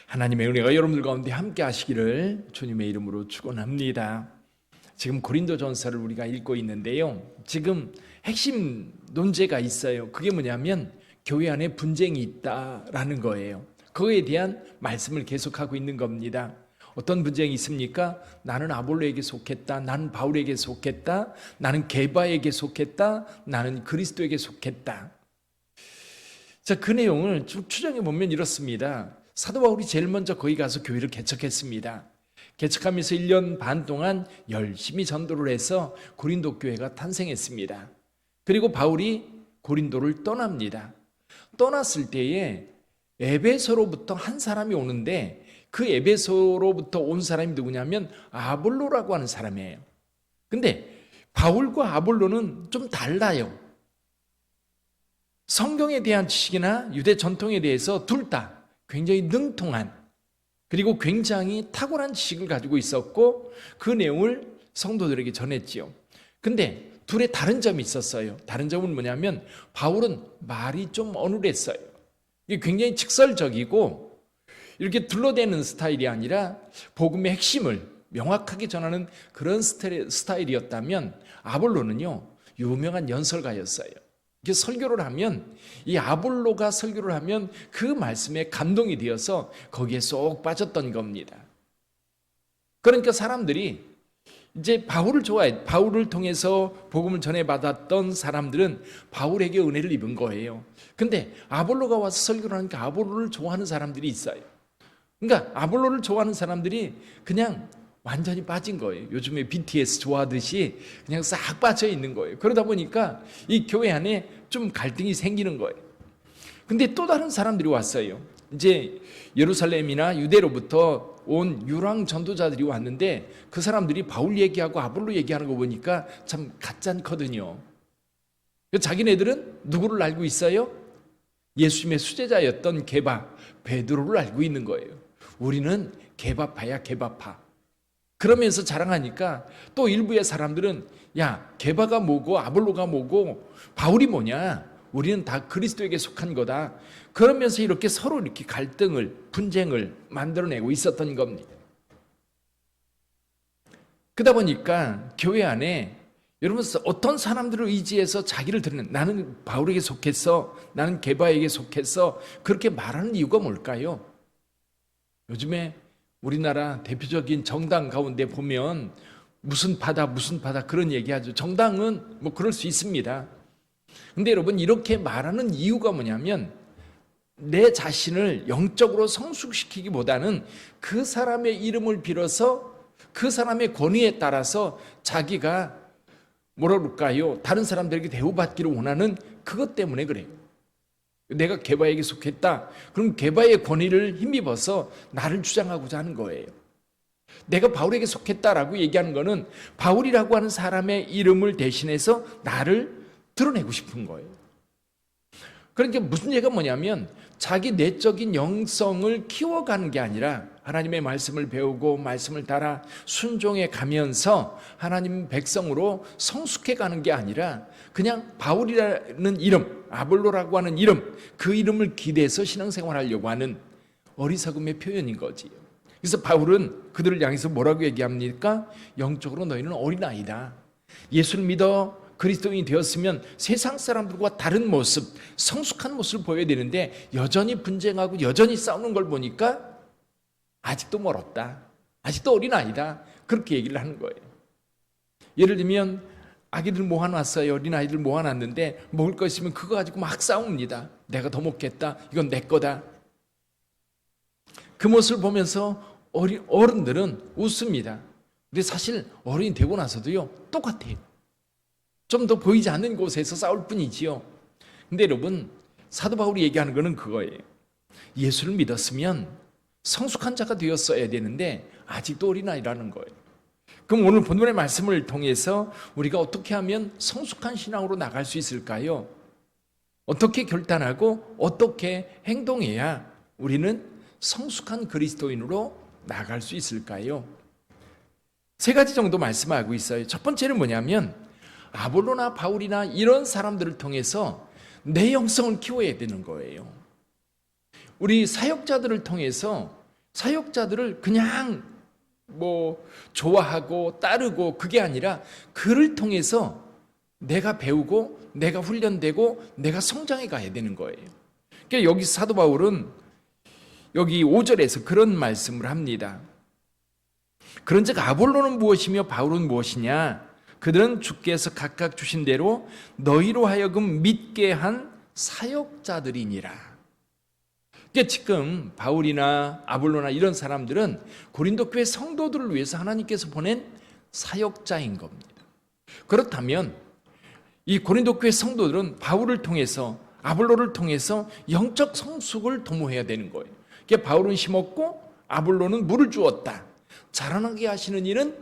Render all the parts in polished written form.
하나님의 은혜가 여러분들 가운데 함께 하시기를 주님의 이름으로 축원합니다. 지금 고린도전서를 우리가 읽고 있는데요. 지금 핵심 논제가 있어요. 그게 뭐냐면 교회 안에 분쟁이 있다라는 거예요. 그거에 대한 말씀을 계속하고 있는 겁니다. 어떤 분쟁이 있습니까? 나는 아볼로에게 속했다. 나는 바울에게 속했다. 나는 게바에게 속했다. 나는 그리스도에게 속했다. 자, 그 내용을 쭉 추정해 보면 이렇습니다. 사도 바울이 제일 먼저 거기 가서 교회를 개척했습니다. 개척하면서 1년 반 동안 열심히 전도를 해서 고린도 교회가 탄생했습니다. 그리고 바울이 고린도를 떠납니다. 떠났을 때에 에베소로부터 한 사람이 오는데 그 에베소로부터 온 사람이 누구냐면 아볼로라고 하는 사람이에요. 근데 바울과 아볼로는 좀 달라요. 성경에 대한 지식이나 유대 전통에 대해서 둘 다 굉장히 능통한, 그리고 굉장히 탁월한 지식을 가지고 있었고 그 내용을 성도들에게 전했지요. 근데 둘의 다른 점이 있었어요. 다른 점은 뭐냐면 바울은 말이 좀 어눌했어요. 이게 굉장히 직설적이고 이렇게 둘러대는 스타일이 아니라 복음의 핵심을 명확하게 전하는 그런 스타일이었다면 아볼로는요, 유명한 연설가였어요. 이렇게 설교를 하면, 이 아볼로가 설교를 하면 그 말씀에 감동이 되어서 거기에 쏙 빠졌던 겁니다. 그러니까 사람들이 이제 바울을 좋아해. 바울을 통해서 복음을 전해받았던 사람들은 바울에게 은혜를 입은 거예요. 근데 아볼로가 와서 설교를 하니까 아볼로를 좋아하는 사람들이 있어요. 그러니까 아볼로를 좋아하는 사람들이 그냥 완전히 빠진 거예요. 요즘에 BTS 좋아하듯이 그냥 싹 빠져 있는 거예요. 그러다 보니까 이 교회 안에 좀 갈등이 생기는 거예요. 근데 또 다른 사람들이 왔어요. 이제 예루살렘이나 유대로부터 온 유랑 전도자들이 왔는데 그 사람들이 바울 얘기하고 아볼로 얘기하는 거 보니까 참 같잖거든요. 자기네들은 누구를 알고 있어요? 예수님의 수제자였던 게바, 베드로를 알고 있는 거예요. 우리는 게바파야, 게바파. 그러면서 자랑하니까 또 일부의 사람들은 야, 게바가 뭐고 아볼로가 뭐고 바울이 뭐냐, 우리는 다 그리스도에게 속한 거다. 그러면서 이렇게 서로 이렇게 갈등을, 분쟁을 만들어내고 있었던 겁니다. 그러다 보니까 교회 안에 여러분 어떤 사람들을 의지해서 자기를 드러내는, 나는 바울에게 속했어, 나는 게바에게 속했어, 그렇게 말하는 이유가 뭘까요? 요즘에 우리나라 대표적인 정당 가운데 보면 무슨 파다 그런 얘기하죠. 정당은 뭐 그럴 수 있습니다. 근데 여러분 이렇게 말하는 이유가 뭐냐면 내 자신을 영적으로 성숙시키기보다는 그 사람의 이름을 빌어서 그 사람의 권위에 따라서 자기가 뭐라 그럴까요? 다른 사람들에게 대우받기를 원하는 그것 때문에 그래요. 내가 게바에게 속했다. 그럼 게바의 권위를 힘입어서 나를 주장하고자 하는 거예요. 내가 바울에게 속했다라고 얘기하는 거는 바울이라고 하는 사람의 이름을 대신해서 나를 드러내고 싶은 거예요. 그러니까 무슨 얘기가 뭐냐면 자기 내적인 영성을 키워가는 게 아니라 하나님의 말씀을 배우고 말씀을 따라 순종해 가면서 하나님 백성으로 성숙해가는 게 아니라 그냥 바울이라는 이름, 아볼로라고 하는 이름, 그 이름을 기대해서 신앙생활하려고 하는 어리석음의 표현인 거지. 그래서 바울은 그들을 향해서 뭐라고 얘기합니까? 영적으로 너희는 어린아이다. 예수를 믿어 그리스도인이 되었으면 세상 사람들과 다른 모습, 성숙한 모습을 보여야 되는데 여전히 분쟁하고 여전히 싸우는 걸 보니까 아직도 멀었다. 아직도 어린아이다. 그렇게 얘기를 하는 거예요. 예를 들면 아기들 모아놨어요. 어린아이들 모아놨는데 먹을 거 있으면 그거 가지고 막 싸웁니다. 내가 더 먹겠다. 이건 내 거다. 그 모습을 보면서 어른들은 웃습니다. 근데 사실 어른이 되고 나서도요, 똑같아요. 좀 더 보이지 않는 곳에서 싸울 뿐이지요. 근데 여러분, 사도 바울이 얘기하는 거는 그거예요. 예수를 믿었으면 성숙한 자가 되었어야 되는데 아직도 어린아이라는 거예요. 그럼 오늘 본문의 말씀을 통해서 우리가 어떻게 하면 성숙한 신앙으로 나갈 수 있을까요? 어떻게 결단하고 어떻게 행동해야 우리는 성숙한 그리스도인으로 나갈 수 있을까요? 세 가지 정도 말씀하고 있어요. 첫 번째는 뭐냐면 아볼로나 바울이나 이런 사람들을 통해서 내 영성을 키워야 되는 거예요. 우리 사역자들을 통해서 사역자들을 그냥 좋아하고 따르고 그게 아니라 그를 통해서 내가 배우고 내가 훈련되고 내가 성장해 가야 되는 거예요. 그러니까 여기 사도 바울은 여기 5절에서 그런 말씀을 합니다. 그런즉 아볼로는 무엇이며 바울은 무엇이냐? 그들은 주께서 각각 주신 대로 너희로 하여금 믿게 한 사역자들이니라. 그러니까 지금 바울이나 아볼로나 이런 사람들은 고린도 교회 성도들을 위해서 하나님께서 보낸 사역자인 겁니다. 그렇다면 이 고린도 교회 성도들은 바울을 통해서 아볼로를 통해서 영적 성숙을 도모해야 되는 거예요. 그러니까 바울은 심었고 아볼로는 물을 주었다. 자라나게 하시는 일은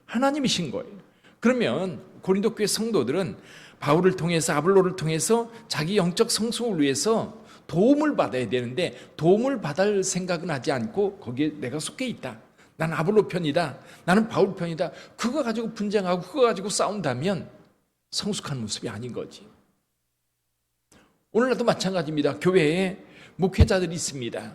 하나님이신 거예요. 그러면 고린도 교회 성도들은 바울을 통해서 아볼로를 통해서 자기 영적 성숙을 위해서 도움을 받아야 되는데 도움을 받을 생각은 하지 않고 거기에 내가 속해 있다. 나는 아볼로 편이다. 나는 바울 편이다. 그거 가지고 분쟁하고 그거 가지고 싸운다면 성숙한 모습이 아닌 거지. 오늘날도 마찬가지입니다. 교회에 목회자들이 있습니다.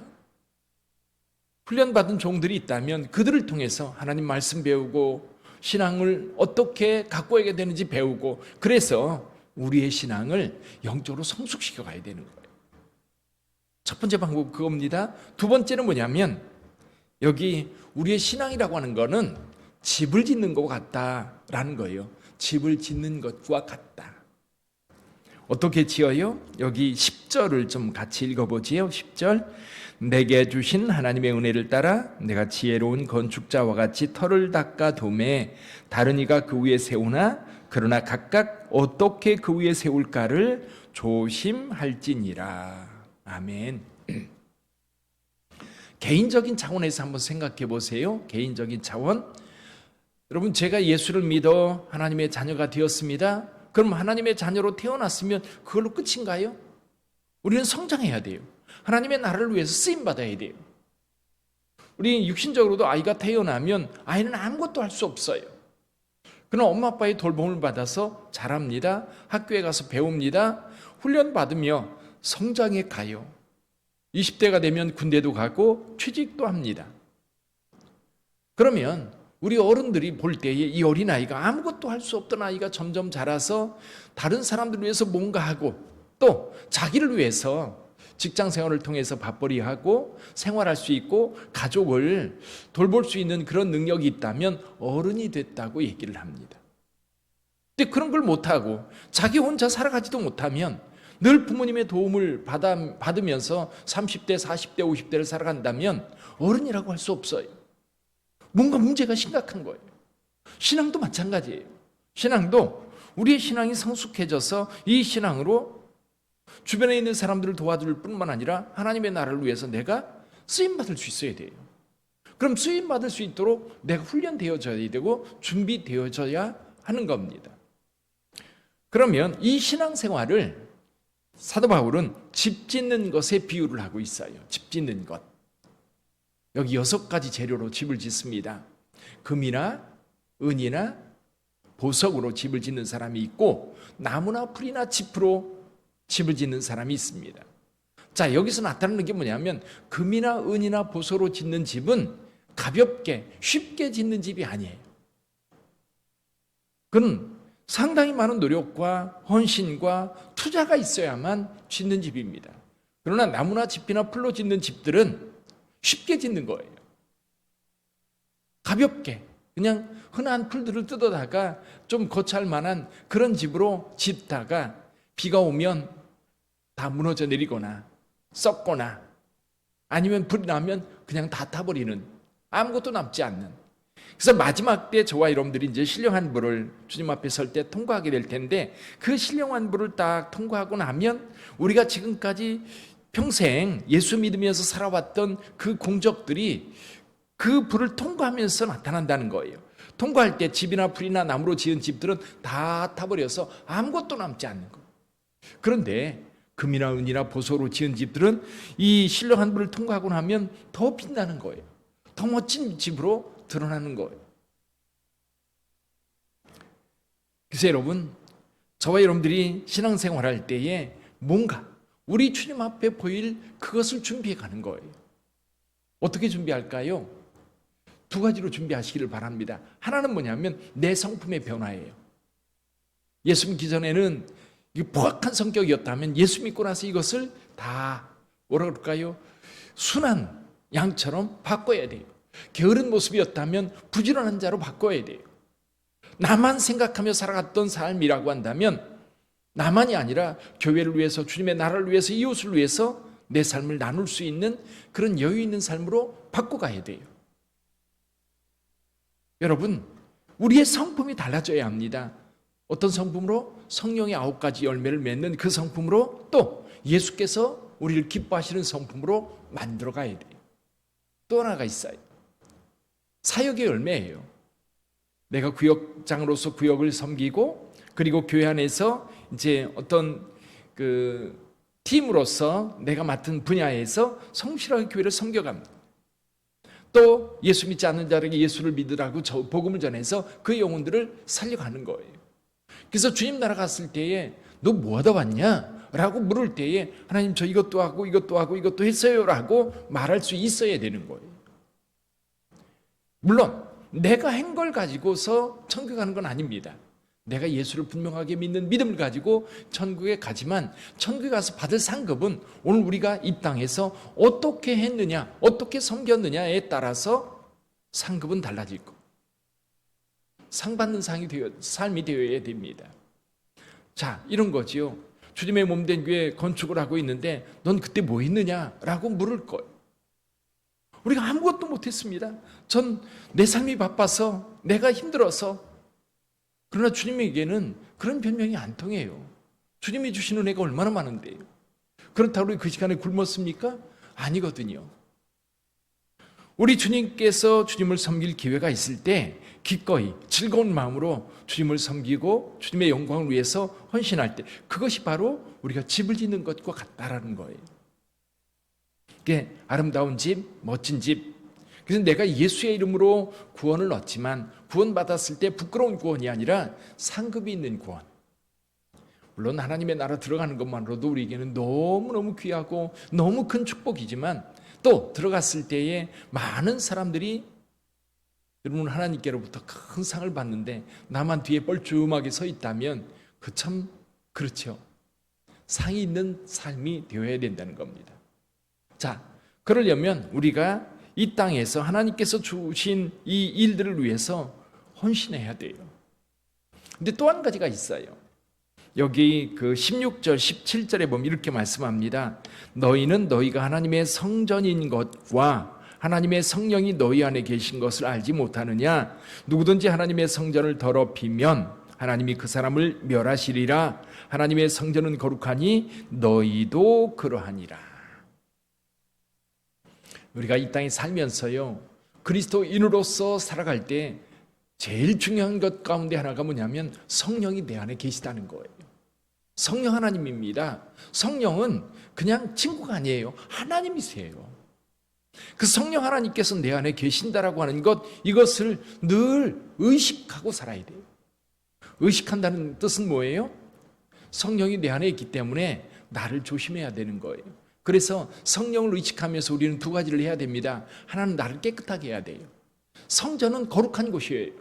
훈련받은 종들이 있다면 그들을 통해서 하나님 말씀 배우고 신앙을 어떻게 가꿔야 되는지 배우고 그래서 우리의 신앙을 영적으로 성숙시켜 가야 되는 거예요. 첫 번째 방법은 그겁니다. 두 번째는 뭐냐면 여기 우리의 신앙이라고 하는 거는 집을 짓는 것과 같다라는 거예요. 집을 짓는 것과 같다. 어떻게 지어요? 여기 10절을 좀 같이 읽어보지요. 10절 내게 주신 하나님의 은혜를 따라 내가 지혜로운 건축자와 같이 터를 닦아 도매 다른 이가 그 위에 세우나 그러나 각각 어떻게 그 위에 세울까를 조심할지니라. 아멘. 개인적인 차원에서 한번 생각해 보세요. 개인적인 차원. 여러분 제가 예수를 믿어 하나님의 자녀가 되었습니다. 그럼 하나님의 자녀로 태어났으면 그걸로 끝인가요? 우리는 성장해야 돼요. 하나님의 나라를 위해서 쓰임받아야 돼요. 우리 육신적으로도 아이가 태어나면 아이는 아무것도 할 수 없어요. 그러나 엄마 아빠의 돌봄을 받아서 자랍니다. 학교에 가서 배웁니다. 훈련받으며 성장해 가요. 20대가 되면 군대도 가고 취직도 합니다. 그러면 우리 어른들이 볼 때에 이 어린아이가 아무것도 할 수 없던 아이가 점점 자라서 다른 사람들을 위해서 뭔가 하고 또 자기를 위해서 직장 생활을 통해서 밥벌이하고 생활할 수 있고 가족을 돌볼 수 있는 그런 능력이 있다면 어른이 됐다고 얘기를 합니다. 근데 그런 걸 못하고 자기 혼자 살아가지도 못하면 늘 부모님의 도움을 받으면서 30대, 40대, 50대를 살아간다면 어른이라고 할 수 없어요. 뭔가 문제가 심각한 거예요. 신앙도 마찬가지예요. 신앙도 우리의 신앙이 성숙해져서 이 신앙으로 주변에 있는 사람들을 도와줄 뿐만 아니라 하나님의 나라를 위해서 내가 쓰임받을 수 있어야 돼요. 그럼 쓰임받을 수 있도록 내가 훈련되어져야 되고 준비되어져야 하는 겁니다. 그러면 이 신앙생활을 사도 바울은 집 짓는 것에 비유를 하고 있어요. 집 짓는 것. 여기 6가지 재료로 집을 짓습니다. 금이나 은이나 보석으로 집을 짓는 사람이 있고 나무나 풀이나 짚으로 집을 짓는 사람이 있습니다. 자, 여기서 나타나는 게 뭐냐면 금이나 은이나 보석으로 짓는 집은 가볍게 쉽게 짓는 집이 아니에요. 그건 상당히 많은 노력과 헌신과 투자가 있어야만 짓는 집입니다. 그러나 나무나 짚이나 풀로 짓는 집들은 쉽게 짓는 거예요. 가볍게 그냥 흔한 풀들을 뜯어다가 좀 거치할 만한 그런 집으로 짓다가 비가 오면 다 무너져 내리거나 썩거나 아니면 불이 나면 그냥 다 타버리는 아무것도 남지 않는. 그래서 마지막 때 저와 여러분들이 이제 신령한 불을 주님 앞에 설 때 통과하게 될 텐데 그 신령한 불을 딱 통과하고 나면 우리가 지금까지 평생 예수 믿으면서 살아왔던 그 공적들이 그 불을 통과하면서 나타난다는 거예요. 통과할 때 집이나 풀이나 나무로 지은 집들은 다 타버려서 아무것도 남지 않는 거예요. 그런데 금이나 은이나 보석으로 지은 집들은 이 신령한 불을 통과하고 나면 더 빛나는 거예요. 더 멋진 집으로 드러나는 거예요. 그래서 여러분, 저와 여러분들이 신앙생활할 때에 뭔가 우리 주님 앞에 보일 그것을 준비해 가는 거예요. 어떻게 준비할까요? 두 가지로 준비하시기를 바랍니다. 하나는 뭐냐면 내 성품의 변화예요. 예수 믿기 전에는 포악한 성격이었다면 예수 믿고 나서 이것을 다 뭐라 그럴까요? 순한 양처럼 바꿔야 돼요. 게으른 모습이었다면 부지런한 자로 바꿔야 돼요. 나만 생각하며 살아갔던 삶이라고 한다면 나만이 아니라 교회를 위해서, 주님의 나라를 위해서, 이웃을 위해서 내 삶을 나눌 수 있는 그런 여유 있는 삶으로 바꿔가야 돼요. 여러분, 우리의 성품이 달라져야 합니다. 어떤 성품으로? 성령의 9가지 열매를 맺는 그 성품으로, 또 예수께서 우리를 기뻐하시는 성품으로 만들어 가야 돼요. 또 하나가 있어요. 사역의 열매예요. 내가 구역장으로서 구역을 섬기고, 그리고 교회 안에서 이제 어떤 그 팀으로서 내가 맡은 분야에서 성실하게 교회를 섬겨갑니다. 또 예수 믿지 않는 자에게 예수를 믿으라고 복음을 전해서 그 영혼들을 살려가는 거예요. 그래서 주님 나라 갔을 때에 너 뭐 하다 왔냐? 라고 물을 때에 하나님 저 이것도 하고 이것도 하고 이것도 했어요 라고 말할 수 있어야 되는 거예요. 물론 내가 한 걸 가지고서 천국 가는 건 아닙니다. 내가 예수를 분명하게 믿는 믿음을 가지고 천국에 가지만 천국에 가서 받을 상급은 오늘 우리가 이 땅에서 어떻게 했느냐, 어떻게 섬겼느냐에 따라서 상급은 달라질 거. 상 받는 삶이 되어야 됩니다. 자, 이런 거지요. 주님의 몸된 교회 건축을 하고 있는데 넌 그때 뭐 했느냐라고 물을 거예요. 우리가 아무것도 못했습니다. 전 내 삶이 바빠서, 내가 힘들어서. 그러나 주님에게는 그런 변명이 안 통해요. 주님이 주시는 은혜가 얼마나 많은데요. 그렇다고 우리 그 시간에 굶었습니까? 아니거든요. 우리 주님께서 주님을 섬길 기회가 있을 때 기꺼이 즐거운 마음으로 주님을 섬기고 주님의 영광을 위해서 헌신할 때, 그것이 바로 우리가 집을 짓는 것과 같다라는 거예요. 이게 아름다운 집, 멋진 집. 그래서 내가 예수의 이름으로 구원을 얻지만 구원받았을 때 부끄러운 구원이 아니라 상급이 있는 구원. 물론 하나님의 나라 들어가는 것만으로도 우리에게는 너무너무 귀하고 너무 큰 축복이지만, 또 들어갔을 때에 많은 사람들이 여러분 하나님께로부터 큰 상을 받는데 나만 뒤에 뻘쭘하게 서 있다면 그 참 그렇죠. 상이 있는 삶이 되어야 된다는 겁니다. 자, 그러려면 우리가 이 땅에서 하나님께서 주신 이 일들을 위해서 헌신해야 돼요. 근데 또 한 가지가 있어요. 여기 그 16절, 17절에 보면 이렇게 말씀합니다. 너희는 너희가 하나님의 성전인 것과 하나님의 성령이 너희 안에 계신 것을 알지 못하느냐? 누구든지 하나님의 성전을 더럽히면 하나님이 그 사람을 멸하시리라. 하나님의 성전은 거룩하니 너희도 그러하니라. 우리가 이 땅에 살면서요, 그리스도인으로서 살아갈 때 제일 중요한 것 가운데 하나가 뭐냐면 성령이 내 안에 계시다는 거예요. 성령 하나님입니다. 성령은 그냥 친구가 아니에요. 하나님이세요. 그 성령 하나님께서 내 안에 계신다라고 하는 것, 이것을 늘 의식하고 살아야 돼요. 의식한다는 뜻은 뭐예요? 성령이 내 안에 있기 때문에 나를 조심해야 되는 거예요. 그래서 성령을 의식하면서 우리는 두 가지를 해야 됩니다. 하나는 나를 깨끗하게 해야 돼요. 성전은 거룩한 곳이에요.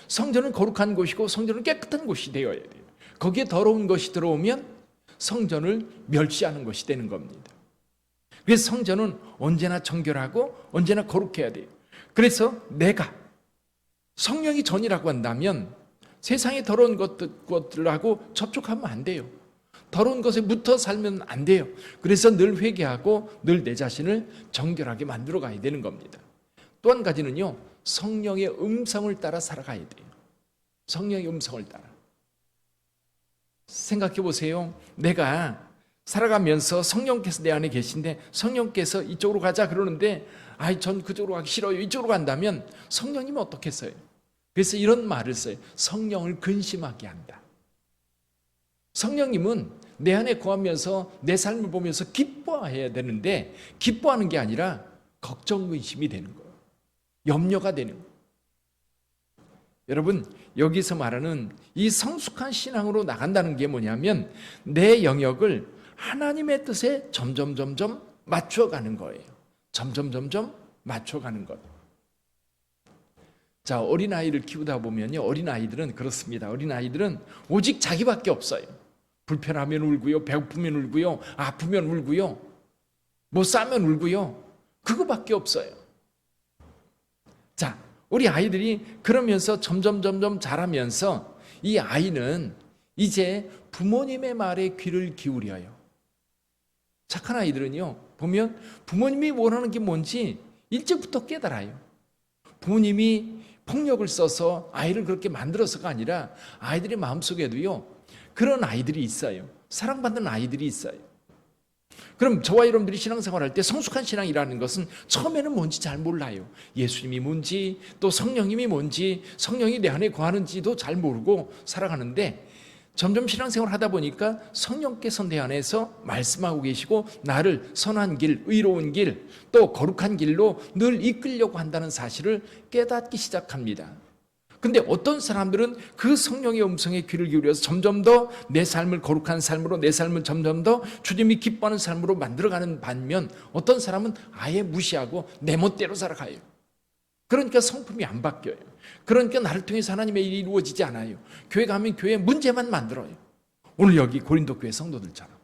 성전은 거룩한 곳이고 성전은 깨끗한 곳이 되어야 돼요. 거기에 더러운 것이 들어오면 성전을 멸시하는 것이 되는 겁니다. 그래서 성전은 언제나 정결하고 언제나 거룩해야 돼요. 그래서 내가 성령이 전이라고 한다면 세상의 더러운 것들하고 접촉하면 안 돼요. 더러운 것에 묻어 살면 안 돼요. 그래서 늘 회개하고 늘 내 자신을 정결하게 만들어 가야 되는 겁니다. 또 한 가지는요, 성령의 음성을 따라 살아가야 돼요. 성령의 음성을 따라. 생각해 보세요. 내가 살아가면서 성령께서 내 안에 계신데 성령께서 이쪽으로 가자 그러는데 전 그쪽으로 가기 싫어요. 이쪽으로 간다면 성령님은 어떻겠어요? 그래서 이런 말을 써요. 성령을 근심하게 한다. 성령님은 내 안에 거하면서 내 삶을 보면서 기뻐해야 되는데 기뻐하는 게 아니라 걱정, 의심이 되는 거예요. 염려가 되는 거예요. 여러분, 여기서 말하는 이 성숙한 신앙으로 나간다는 게 뭐냐면 내 영역을 하나님의 뜻에 점점 맞춰가는 거예요. 점점 맞춰가는 것. 자, 어린아이를 키우다 보면요, 어린아이들은 그렇습니다. 어린아이들은 오직 자기밖에 없어요. 불편하면 울고요, 배고프면 울고요, 아프면 울고요, 뭐 싸면 울고요, 그거밖에 없어요. 자, 우리 아이들이 그러면서 점점 자라면서 이 아이는 이제 부모님의 말에 귀를 기울여요. 착한 아이들은요, 보면 부모님이 원하는 게 뭔지 일찍부터 깨달아요. 부모님이 폭력을 써서 아이를 그렇게 만들어서가 아니라 아이들의 마음속에도요, 그런 아이들이 있어요. 사랑받는 아이들이 있어요. 그럼 저와 여러분들이 신앙생활할 때 성숙한 신앙이라는 것은 처음에는 뭔지 잘 몰라요. 예수님이 뭔지, 또 성령님이 뭔지, 성령이 내 안에 거하는지도 잘 모르고 살아가는데, 점점 신앙생활 하다 보니까 성령께서 내 안에서 말씀하고 계시고 나를 선한 길, 의로운 길, 또 거룩한 길로 늘 이끌려고 한다는 사실을 깨닫기 시작합니다. 근데 어떤 사람들은 그 성령의 음성에 귀를 기울여서 점점 더 내 삶을 거룩한 삶으로, 내 삶을 점점 더 주님이 기뻐하는 삶으로 만들어가는 반면, 어떤 사람은 아예 무시하고 내 멋대로 살아가요. 그러니까 성품이 안 바뀌어요. 그러니까 나를 통해서 하나님의 일이 이루어지지 않아요. 교회 가면 교회 문제만 만들어요. 오늘 여기 고린도 교회 성도들처럼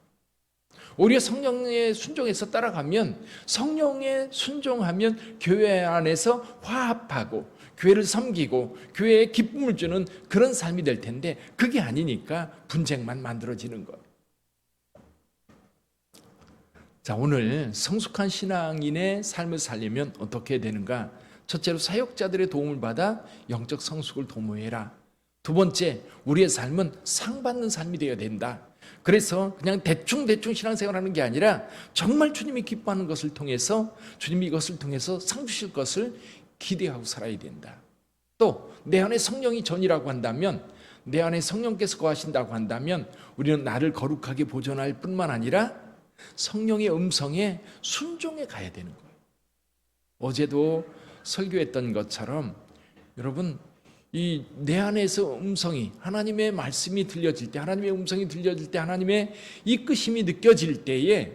오히려 성령에 순종해서 따라가면, 성령에 순종하면 교회 안에서 화합하고 교회를 섬기고 교회에 기쁨을 주는 그런 삶이 될 텐데, 그게 아니니까 분쟁만 만들어지는 거예요. 자, 오늘 성숙한 신앙인의 삶을 살려면 어떻게 되는가? 첫째로 사역자들의 도움을 받아 영적 성숙을 도모해라. 두 번째, 우리의 삶은 상 받는 삶이 되어야 된다. 그래서 그냥 대충 신앙생활하는 게 아니라 정말 주님이 기뻐하는 것을 통해서, 주님이 이것을 통해서 상 주실 것을 기대하고 살아야 된다. 또 내 안에 성령이 전이라고 한다면, 내 안에 성령께서 거하신다고 한다면 우리는 나를 거룩하게 보존할 뿐만 아니라 성령의 음성에 순종해 가야 되는 거예요. 어제도 설교했던 것처럼 여러분, 이 내 안에서 음성이, 하나님의 말씀이 들려질 때, 하나님의 음성이 들려질 때, 하나님의 이끄심이 느껴질 때에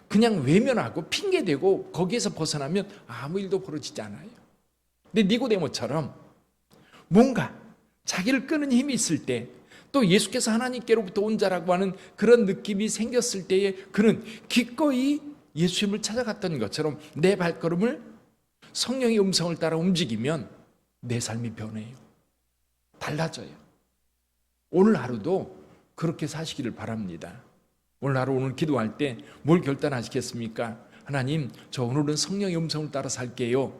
그냥 외면하고 핑계대고 거기에서 벗어나면 아무 일도 벌어지지 않아요. 근데 니고데모처럼 뭔가 자기를 끄는 힘이 있을 때, 또 예수께서 하나님께로부터 온 자라고 하는 그런 느낌이 생겼을 때에 그는 기꺼이 예수님을 찾아갔던 것처럼 내 발걸음을 성령의 음성을 따라 움직이면 내 삶이 변해요. 달라져요. 오늘 하루도 그렇게 사시기를 바랍니다. 오늘 하루, 오늘 기도할 때 뭘 결단하시겠습니까? 하나님, 저 오늘은 성령의 음성을 따라 살게요.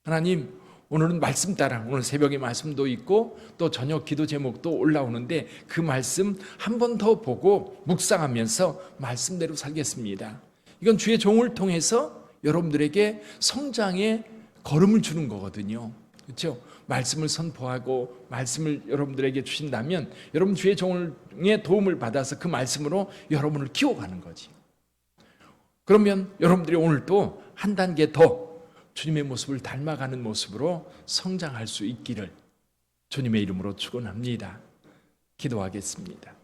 하나님, 오늘은 말씀 따라, 오늘 새벽에 말씀도 있고 또 저녁 기도 제목도 올라오는데 그 말씀 한 번 더 보고 묵상하면서 말씀대로 살겠습니다. 이건 주의 종을 통해서 여러분들에게 성장의 걸음을 주는 거거든요. 그렇죠? 말씀을 선포하고 말씀을 여러분들에게 주신다면 여러분 주의 종의 도움을 받아서 그 말씀으로 여러분을 키워가는 거지. 그러면 여러분들이 오늘 또 한 단계 더 주님의 모습을 닮아가는 모습으로 성장할 수 있기를 주님의 이름으로 축원합니다. 기도하겠습니다.